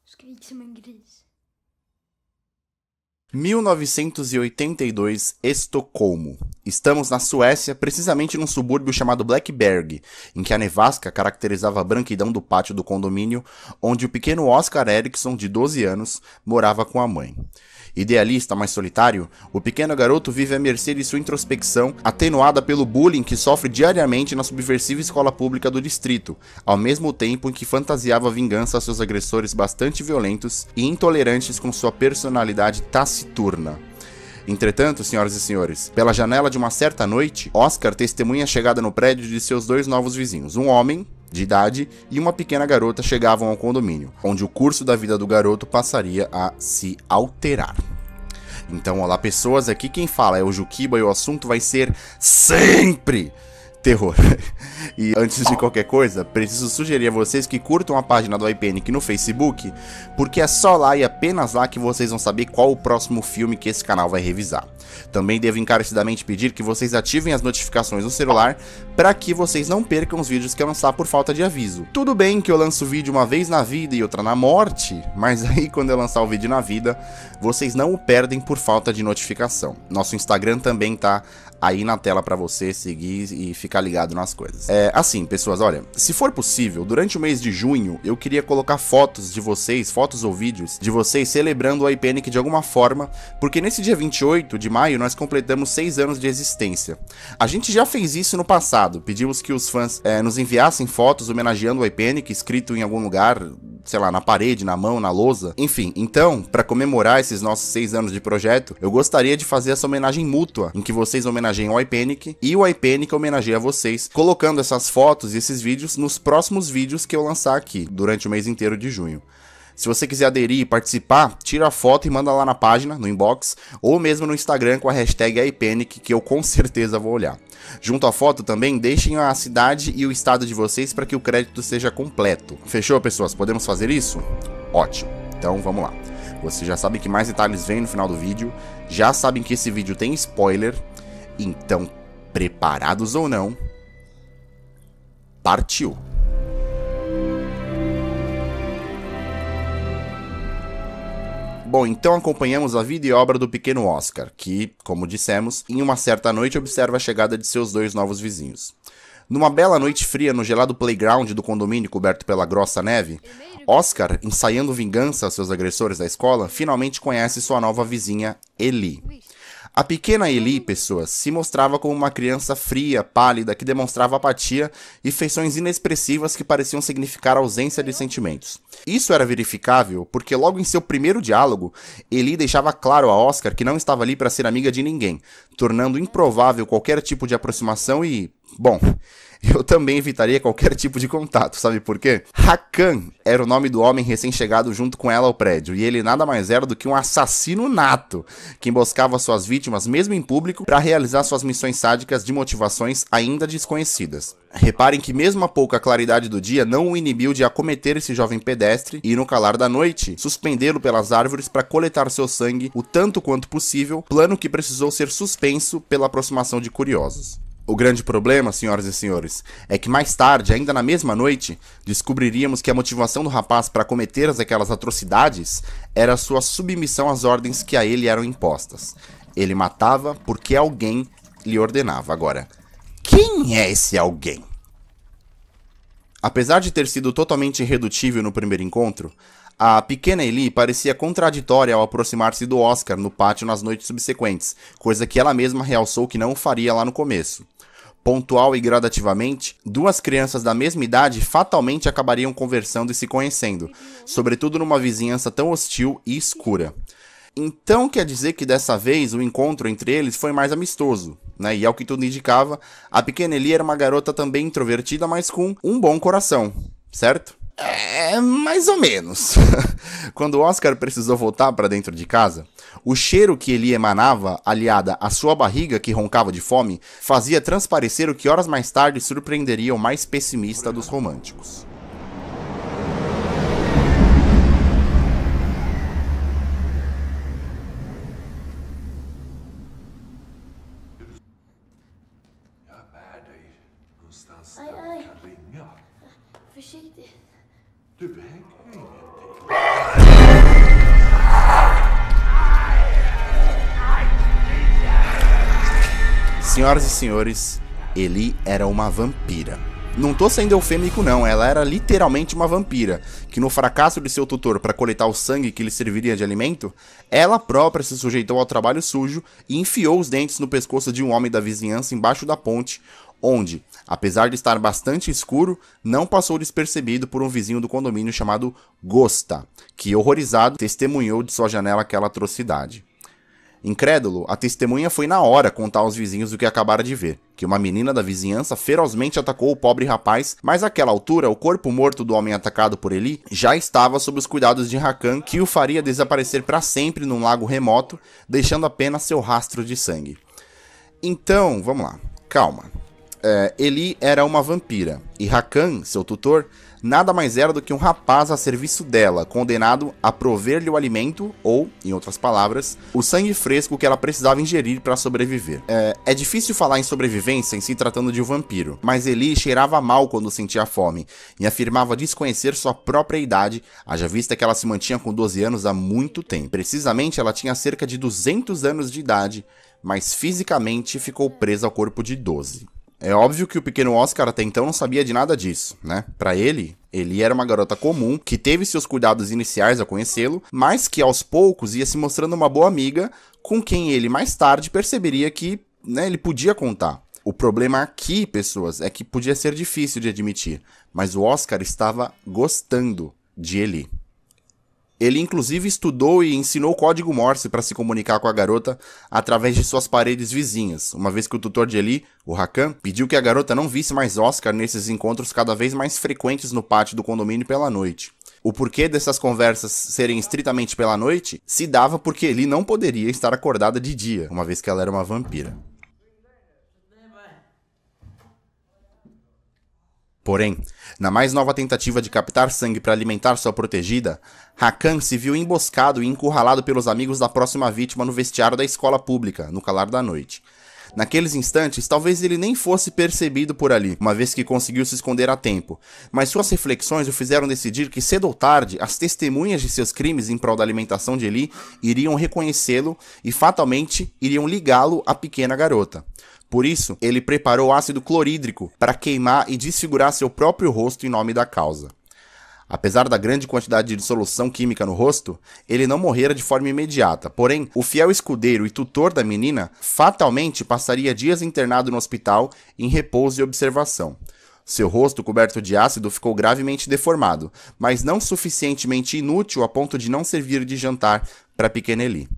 Skrik som en gris. 1982, Estocolmo. Estamos na Suécia, precisamente num subúrbio chamado Blackberg, em que a nevasca caracterizava a branquidão do pátio do condomínio, onde o pequeno Oscar Eriksson, de 12 anos, morava com a mãe. Idealista, mas solitário, o pequeno garoto vive à mercê de sua introspecção, atenuada pelo bullying que sofre diariamente na subversiva escola pública do distrito, ao mesmo tempo em que fantasiava vingança a seus agressores bastante violentos e intolerantes com sua personalidade taciturna. Entretanto, senhoras e senhores, pela janela de uma certa noite, Oscar testemunha a chegada no prédio de seus dois novos vizinhos. Um homem, de idade, e uma pequena garota chegavam ao condomínio, onde o curso da vida do garoto passaria a se alterar. Então, olá pessoas, aqui quem fala é o Juquiba e o assunto vai ser sempre terror. E antes de qualquer coisa, preciso sugerir a vocês que curtam a página do iPanic no Facebook, porque é só lá e apenas lá que vocês vão saber qual o próximo filme que esse canal vai revisar. Também devo encarecidamente pedir que vocês ativem as notificações no celular para que vocês não percam os vídeos que eu lançar por falta de aviso. Tudo bem que eu lanço vídeo uma vez na vida e outra na morte, mas aí quando eu lançar o vídeo na vida, vocês não o perdem por falta de notificação. Nosso Instagram também tá aí na tela para você seguir e ficar ligado nas coisas. Assim, pessoas, olha, se for possível, durante o mês de junho, eu queria colocar fotos de vocês, fotos ou vídeos de vocês celebrando o iPanic de alguma forma, porque nesse dia 28 de maio nós completamos 6 anos de existência. A gente já fez isso no passado, pedimos que os fãs nos enviassem fotos homenageando o iPanic, escrito em algum lugar, sei lá, na parede, na mão, na lousa, enfim. Então, para comemorar esses nossos 6 anos de projeto, eu gostaria de fazer essa homenagem mútua, em que vocês homenageiam o iPanic e o iPanic homenageia vocês, colocando essas fotos e esses vídeos nos próximos vídeos que eu lançar aqui, durante o mês inteiro de junho. Se você quiser aderir e participar, tira a foto e manda lá na página, no inbox, ou mesmo no Instagram com a hashtag iPanic, que eu com certeza vou olhar. Junto à foto também, deixem a cidade e o estado de vocês para que o crédito seja completo. Fechou, pessoas? Podemos fazer isso? Ótimo. Então, vamos lá. Vocês já sabem que mais detalhes vêm no final do vídeo, já sabem que esse vídeo tem spoiler, então, preparados ou não, partiu! Bom, então acompanhamos a vida e obra do pequeno Oscar, que, como dissemos, em uma certa noite observa a chegada de seus dois novos vizinhos. Numa bela noite fria no gelado playground do condomínio coberto pela grossa neve, Oscar, ensaiando vingança aos seus agressores da escola, finalmente conhece sua nova vizinha, Ellie. A pequena Ellie, pessoas, se mostrava como uma criança fria, pálida, que demonstrava apatia e feições inexpressivas que pareciam significar ausência de sentimentos. Isso era verificável porque logo em seu primeiro diálogo, Ellie deixava claro a Oscar que não estava ali para ser amiga de ninguém, tornando improvável qualquer tipo de aproximação e, bom, eu também evitaria qualquer tipo de contato, sabe por quê? Hakan era o nome do homem recém-chegado junto com ela ao prédio, e ele nada mais era do que um assassino nato, que emboscava suas vítimas mesmo em público para realizar suas missões sádicas de motivações ainda desconhecidas. Reparem que mesmo a pouca claridade do dia não o inibiu de acometer esse jovem pedestre e, no calar da noite, suspendê-lo pelas árvores para coletar seu sangue o tanto quanto possível, plano que precisou ser suspenso pela aproximação de curiosos. O grande problema, senhoras e senhores, é que mais tarde, ainda na mesma noite, descobriríamos que a motivação do rapaz para cometer aquelas atrocidades era a sua submissão às ordens que a ele eram impostas. Ele matava porque alguém lhe ordenava. Agora, quem é esse alguém? Apesar de ter sido totalmente irredutível no primeiro encontro, a pequena Ellie parecia contraditória ao aproximar-se do Oscar no pátio nas noites subsequentes, coisa que ela mesma realçou que não o faria lá no começo. Pontual e gradativamente, duas crianças da mesma idade fatalmente acabariam conversando e se conhecendo, sobretudo numa vizinhança tão hostil e escura. Então quer dizer que dessa vez o encontro entre eles foi mais amistoso, né? E ao que tudo indicava, a pequena Ellie era uma garota também introvertida, mas com um bom coração, certo? Mais ou menos. Quando Oscar precisou voltar para dentro de casa, o cheiro que ele emanava, aliada à sua barriga que roncava de fome, fazia transparecer o que horas mais tarde surpreenderia o mais pessimista dos românticos. Aj, aj. Försiktigt. Du väger ingenting. Senhoras e senhores, Eli era uma vampira. Não tô sendo eufêmico não, ela era literalmente uma vampira, que no fracasso de seu tutor para coletar o sangue que lhe serviria de alimento, ela própria se sujeitou ao trabalho sujo e enfiou os dentes no pescoço de um homem da vizinhança embaixo da ponte, onde, apesar de estar bastante escuro, não passou despercebido por um vizinho do condomínio chamado Gosta, que, horrorizado, testemunhou de sua janela aquela atrocidade. Incrédulo, a testemunha foi na hora contar aos vizinhos o que acabara de ver, que uma menina da vizinhança ferozmente atacou o pobre rapaz, mas àquela altura o corpo morto do homem atacado por Eli já estava sob os cuidados de Hakan, que o faria desaparecer para sempre num lago remoto, deixando apenas seu rastro de sangue. Então, vamos lá, calma. Eli era uma vampira, e Hakan, seu tutor, nada mais era do que um rapaz a serviço dela, condenado a prover-lhe o alimento, ou, em outras palavras, o sangue fresco que ela precisava ingerir para sobreviver. É difícil falar em sobrevivência em se tratando de um vampiro, mas Eli cheirava mal quando sentia fome, e afirmava desconhecer sua própria idade, haja vista que ela se mantinha com 12 anos há muito tempo. Precisamente, ela tinha cerca de 200 anos de idade, mas fisicamente ficou presa ao corpo de 12. É óbvio que o pequeno Oscar até então não sabia de nada disso, né? Pra ele, Eli era uma garota comum, que teve seus cuidados iniciais ao conhecê-lo, mas que aos poucos ia se mostrando uma boa amiga, com quem ele mais tarde perceberia que, né, ele podia contar. O problema aqui, pessoas, é que podia ser difícil de admitir, mas o Oscar estava gostando de Eli. Ele inclusive estudou e ensinou o código Morse para se comunicar com a garota através de suas paredes vizinhas, uma vez que o tutor de Eli, o Hakan, pediu que a garota não visse mais Oscar nesses encontros cada vez mais frequentes no pátio do condomínio pela noite. O porquê dessas conversas serem estritamente pela noite se dava porque Eli não poderia estar acordada de dia, uma vez que ela era uma vampira. Porém, na mais nova tentativa de captar sangue para alimentar sua protegida, Hakan se viu emboscado e encurralado pelos amigos da próxima vítima no vestiário da escola pública, no calar da noite. Naqueles instantes, talvez ele nem fosse percebido por ali, uma vez que conseguiu se esconder a tempo, mas suas reflexões o fizeram decidir que cedo ou tarde, as testemunhas de seus crimes em prol da alimentação de Eli iriam reconhecê-lo e fatalmente iriam ligá-lo à pequena garota. Por isso, ele preparou ácido clorídrico para queimar e desfigurar seu próprio rosto em nome da causa. Apesar da grande quantidade de dissolução química no rosto, ele não morrera de forma imediata. Porém, o fiel escudeiro e tutor da menina fatalmente passaria dias internado no hospital em repouso e observação. Seu rosto, coberto de ácido, ficou gravemente deformado, mas não suficientemente inútil a ponto de não servir de jantar para a pequena Eli.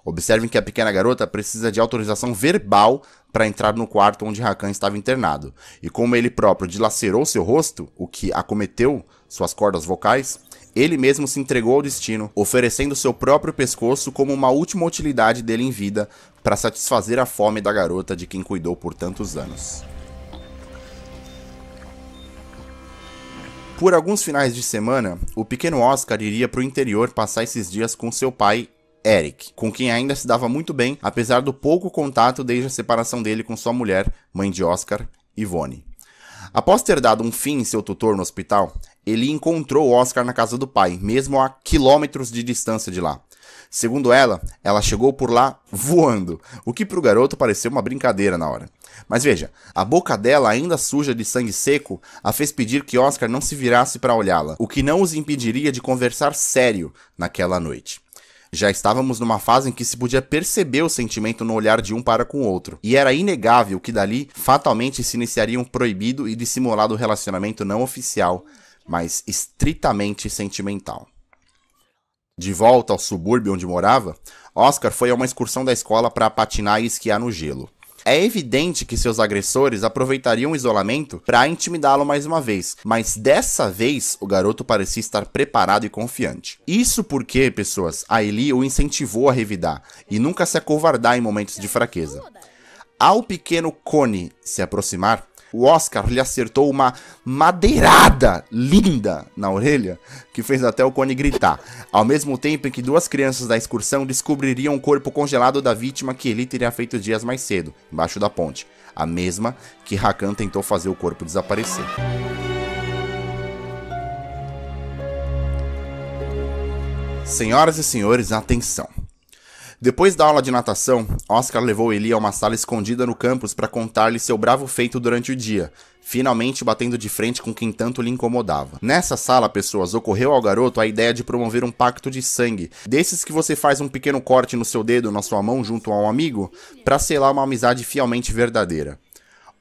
Observem que a pequena garota precisa de autorização verbal para entrar no quarto onde Hakan estava internado. E como ele próprio dilacerou seu rosto, o que acometeu suas cordas vocais, ele mesmo se entregou ao destino, oferecendo seu próprio pescoço como uma última utilidade dele em vida para satisfazer a fome da garota de quem cuidou por tantos anos. Por alguns finais de semana, o pequeno Oscar iria para o interior passar esses dias com seu pai, Eric, com quem ainda se dava muito bem, apesar do pouco contato desde a separação dele com sua mulher, mãe de Oscar, Yvonne. Após ter dado um fim em seu tutor no hospital, ele encontrou Oscar na casa do pai, mesmo a quilômetros de distância de lá. Segundo ela chegou por lá voando, o que para o garoto pareceu uma brincadeira na hora. Mas veja, a boca dela, ainda suja de sangue seco, a fez pedir que Oscar não se virasse para olhá-la, o que não os impediria de conversar sério naquela noite. Já estávamos numa fase em que se podia perceber o sentimento no olhar de um para com o outro, e era inegável que dali fatalmente se iniciaria um proibido e dissimulado relacionamento não oficial, mas estritamente sentimental. De volta ao subúrbio onde morava, Oscar foi a uma excursão da escola para patinar e esquiar no gelo. É evidente que seus agressores aproveitariam o isolamento para intimidá-lo mais uma vez, mas dessa vez o garoto parecia estar preparado e confiante. Isso porque, pessoas, a Eli o incentivou a revidar e nunca se acovardar em momentos de fraqueza. Ao pequeno Connie se aproximar, o Oscar lhe acertou uma madeirada linda na orelha, que fez até o Connie gritar, ao mesmo tempo em que duas crianças da excursão descobririam o corpo congelado da vítima que Eli teria feito dias mais cedo, embaixo da ponte, a mesma que Hakan tentou fazer o corpo desaparecer. Senhoras e senhores, atenção! Depois da aula de natação, Oscar levou Eli a uma sala escondida no campus para contar-lhe seu bravo feito durante o dia, finalmente batendo de frente com quem tanto lhe incomodava. Nessa sala, pessoas, ocorreu ao garoto a ideia de promover um pacto de sangue, desses que você faz um pequeno corte no seu dedo, na sua mão, junto a um amigo, para selar uma amizade fielmente verdadeira.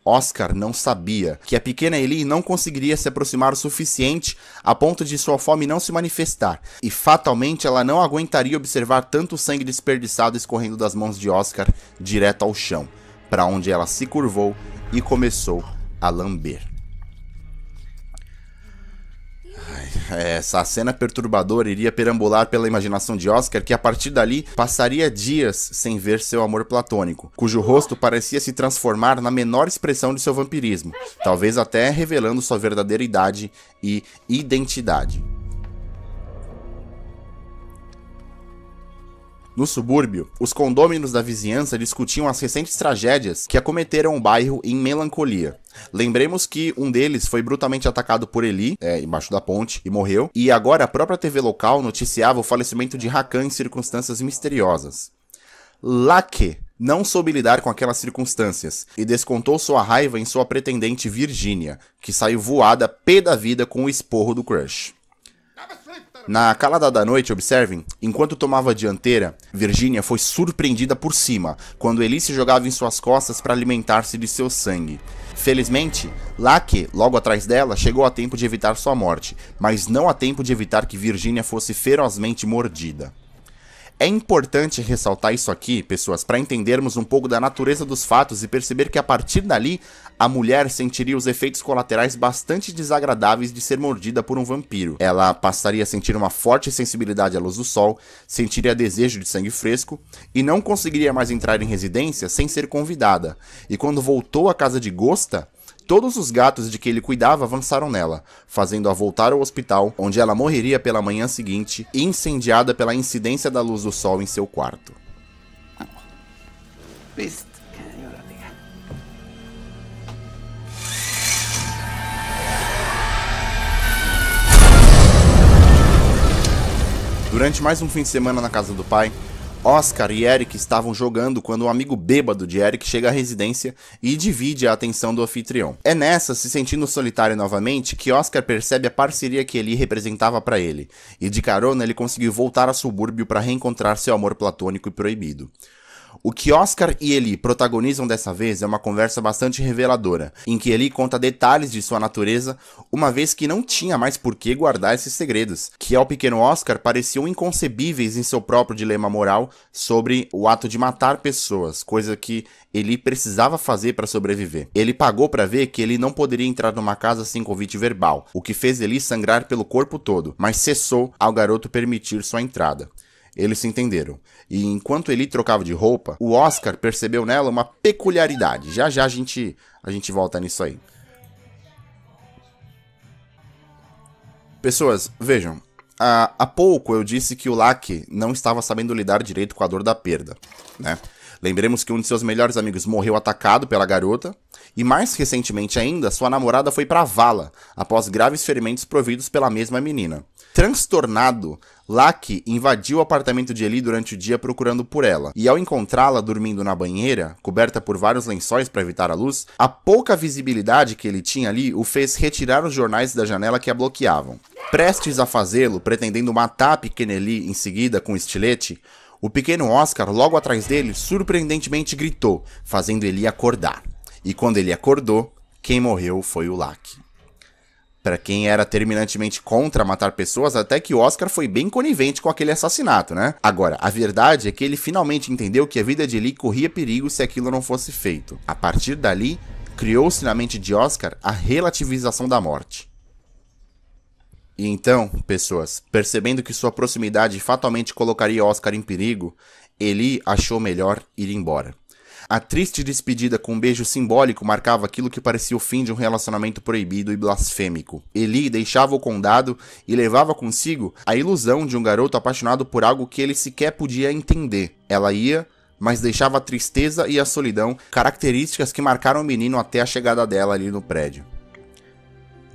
Oscar não sabia que a pequena Eli não conseguiria se aproximar o suficiente a ponto de sua fome não se manifestar, e fatalmente ela não aguentaria observar tanto sangue desperdiçado escorrendo das mãos de Oscar direto ao chão, para onde ela se curvou e começou a lamber. Essa cena perturbadora iria perambular pela imaginação de Oscar, que a partir dali passaria dias sem ver seu amor platônico, cujo rosto parecia se transformar na menor expressão de seu vampirismo, talvez até revelando sua verdadeira idade e identidade. No subúrbio, os condôminos da vizinhança discutiam as recentes tragédias que acometeram o bairro em melancolia. Lembremos que um deles foi brutalmente atacado por Eli, embaixo da ponte, e morreu, e agora a própria TV local noticiava o falecimento de Hakan em circunstâncias misteriosas. Lake não soube lidar com aquelas circunstâncias e descontou sua raiva em sua pretendente Virginia, que saiu voada pé da vida com o esporro do crush. Na calada da noite, observem, enquanto tomava a dianteira, Virginia foi surpreendida por cima, quando Eli se jogava em suas costas para alimentar-se de seu sangue. Felizmente, Lake, logo atrás dela, chegou a tempo de evitar sua morte, mas não a tempo de evitar que Virginia fosse ferozmente mordida. É importante ressaltar isso aqui, pessoas, para entendermos um pouco da natureza dos fatos e perceber que a partir dali, a mulher sentiria os efeitos colaterais bastante desagradáveis de ser mordida por um vampiro. Ela passaria a sentir uma forte sensibilidade à luz do sol, sentiria desejo de sangue fresco e não conseguiria mais entrar em residência sem ser convidada. E quando voltou à casa de Gosta, todos os gatos de que ele cuidava avançaram nela, fazendo-a voltar ao hospital, onde ela morreria pela manhã seguinte, incendiada pela incidência da luz do sol em seu quarto. Durante mais um fim de semana na casa do pai, Oscar e Eric estavam jogando quando um amigo bêbado de Eric chega à residência e divide a atenção do anfitrião. É nessa, se sentindo solitário novamente, que Oscar percebe a parceria que Eli representava para ele, e de carona ele conseguiu voltar ao subúrbio para reencontrar seu amor platônico e proibido. O que Oscar e Eli protagonizam dessa vez é uma conversa bastante reveladora, em que Eli conta detalhes de sua natureza, uma vez que não tinha mais por que guardar esses segredos, que ao pequeno Oscar pareciam inconcebíveis em seu próprio dilema moral sobre o ato de matar pessoas, coisa que Eli precisava fazer para sobreviver. Ele pagou para ver que ele não poderia entrar numa casa sem convite verbal, o que fez Eli sangrar pelo corpo todo, mas cessou ao garoto permitir sua entrada. Eles se entenderam, e enquanto Eli trocava de roupa, o Oscar percebeu nela uma peculiaridade. Já a gente volta nisso aí. Pessoas, vejam, há pouco eu disse que o Lake não estava sabendo lidar direito com a dor da perda, né? Lembremos que um de seus melhores amigos morreu atacado pela garota, e mais recentemente ainda, sua namorada foi para a vala, após graves ferimentos providos pela mesma menina. Transtornado, Lake invadiu o apartamento de Eli durante o dia procurando por ela, e ao encontrá-la dormindo na banheira, coberta por vários lençóis para evitar a luz, a pouca visibilidade que ele tinha ali o fez retirar os jornais da janela que a bloqueavam. Prestes a fazê-lo, pretendendo matar a pequena Eli em seguida com um estilete, o pequeno Oscar, logo atrás dele, surpreendentemente gritou, fazendo Eli acordar. E quando ele acordou, quem morreu foi o Lake. Para quem era terminantemente contra matar pessoas, até que Oscar foi bem conivente com aquele assassinato, né? Agora, a verdade é que ele finalmente entendeu que a vida de Eli corria perigo se aquilo não fosse feito. A partir dali, criou-se na mente de Oscar a relativização da morte. E então, pessoas, percebendo que sua proximidade fatalmente colocaria Oscar em perigo, Eli achou melhor ir embora. A triste despedida com um beijo simbólico marcava aquilo que parecia o fim de um relacionamento proibido e blasfêmico. Eli deixava o condado e levava consigo a ilusão de um garoto apaixonado por algo que ele sequer podia entender. Ela ia, mas deixava a tristeza e a solidão, características que marcaram o menino até a chegada dela ali no prédio.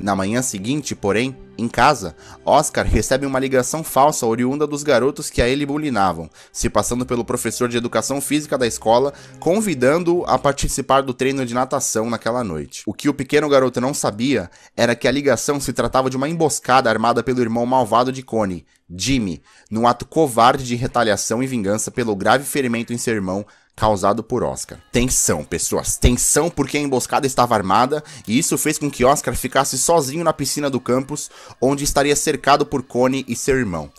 Na manhã seguinte, porém, em casa, Oscar recebe uma ligação falsa oriunda dos garotos que a ele bulinavam, se passando pelo professor de educação física da escola, convidando-o a participar do treino de natação naquela noite. O que o pequeno garoto não sabia era que a ligação se tratava de uma emboscada armada pelo irmão malvado de Connie, Jimmy, num ato covarde de retaliação e vingança pelo grave ferimento em seu irmão causado por Oscar. Tensão, pessoas, tensão, porque a emboscada estava armada e isso fez com que Oscar ficasse sozinho na piscina do campus, onde estaria cercado por Connie e seu irmão.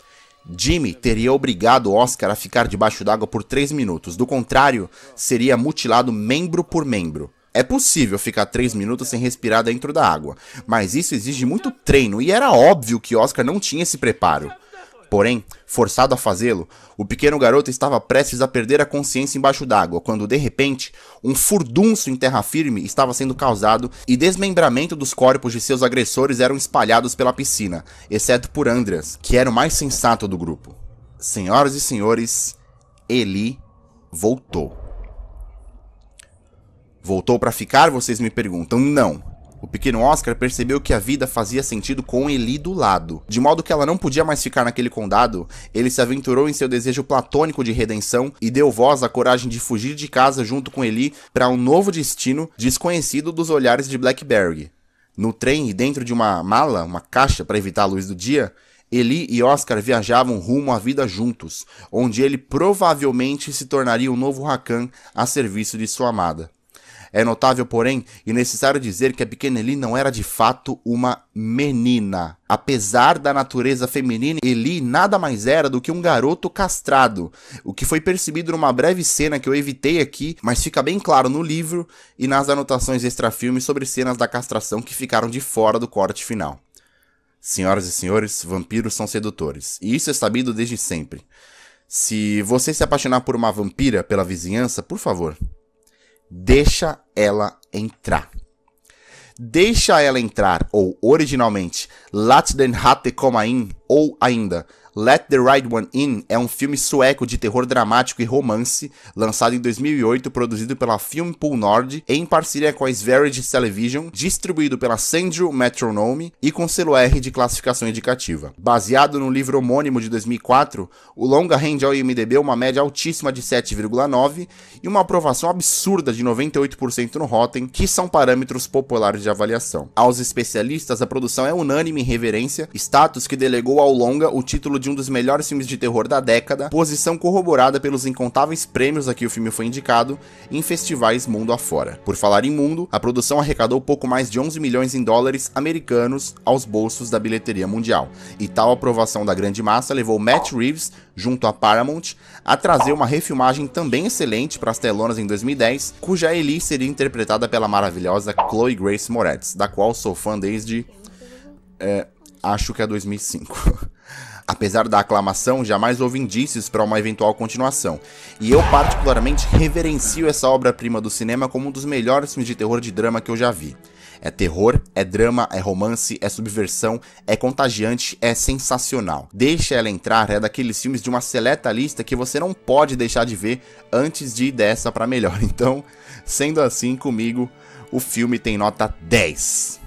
Jimmy teria obrigado Oscar a ficar debaixo d'água por 3 minutos, do contrário, seria mutilado membro por membro. É possível ficar 3 minutos sem respirar dentro da água, mas isso exige muito treino e era óbvio que Oscar não tinha esse preparo. Porém, forçado a fazê-lo, o pequeno garoto estava prestes a perder a consciência embaixo d'água, quando, de repente, um furdunço em terra firme estava sendo causado e desmembramento dos corpos de seus agressores eram espalhados pela piscina, exceto por Andreas, que era o mais sensato do grupo. Senhoras e senhores, Eli voltou. Voltou para ficar, vocês me perguntam? Não. O pequeno Oscar percebeu que a vida fazia sentido com Eli do lado. De modo que ela não podia mais ficar naquele condado, ele se aventurou em seu desejo platônico de redenção e deu voz à coragem de fugir de casa junto com Eli para um novo destino desconhecido dos olhares de Blackberry. No trem e dentro de uma mala, uma caixa para evitar a luz do dia, Eli e Oscar viajavam rumo à vida juntos, onde ele provavelmente se tornaria um novo Rakan a serviço de sua amada. É notável, porém, e necessário dizer que a pequena Eli não era de fato uma menina. Apesar da natureza feminina, Eli nada mais era do que um garoto castrado, o que foi percebido numa breve cena que eu evitei aqui, mas fica bem claro no livro e nas anotações extra-filme sobre cenas da castração que ficaram de fora do corte final. Senhoras e senhores, vampiros são sedutores, e isso é sabido desde sempre. Se você se apaixonar por uma vampira pela vizinhança, por favor, deixa ela entrar. Deixa ela entrar, ou originalmente, Let den Hatte komma in, ou ainda, Let the Right One In, é um filme sueco de terror dramático e romance, lançado em 2008, produzido pela Filmpool Nord, em parceria com a Sveriges Television, distribuído pela Sandrew Metronome e com selo R de classificação indicativa. Baseado no livro homônimo de 2004, o longa rende ao IMDb uma média altíssima de 7,9 e uma aprovação absurda de 98% no Rotten, que são parâmetros populares de avaliação. Aos especialistas, a produção é unânime em reverência, status que delegou ao longa o título de um dos melhores filmes de terror da década, posição corroborada pelos incontáveis prêmios a que o filme foi indicado em festivais mundo afora. Por falar em mundo, a produção arrecadou pouco mais de 11 milhões em dólares americanos aos bolsos da bilheteria mundial, e tal aprovação da grande massa levou Matt Reeves, junto à Paramount, a trazer uma refilmagem também excelente para as telonas em 2010, cuja Eli seria interpretada pela maravilhosa Chloe Grace Moretz, da qual sou fã desde... acho que é 2005. Apesar da aclamação, jamais houve indícios para uma eventual continuação, e eu particularmente reverencio essa obra-prima do cinema como um dos melhores filmes de terror de drama que eu já vi. É terror, é drama, é romance, é subversão, é contagiante, é sensacional. Deixa ela entrar é daqueles filmes de uma seleta lista que você não pode deixar de ver antes de ir dessa para melhor. Então, sendo assim, comigo, o filme tem nota 10.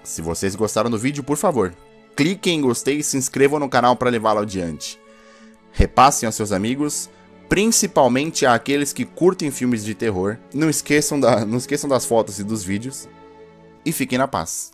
Se vocês gostaram do vídeo, por favor, cliquem em gostei e se inscrevam no canal para levá-lo adiante. Repassem aos seus amigos, principalmente àqueles que curtem filmes de terror. Não esqueçam das fotos e dos vídeos. E fiquem na paz.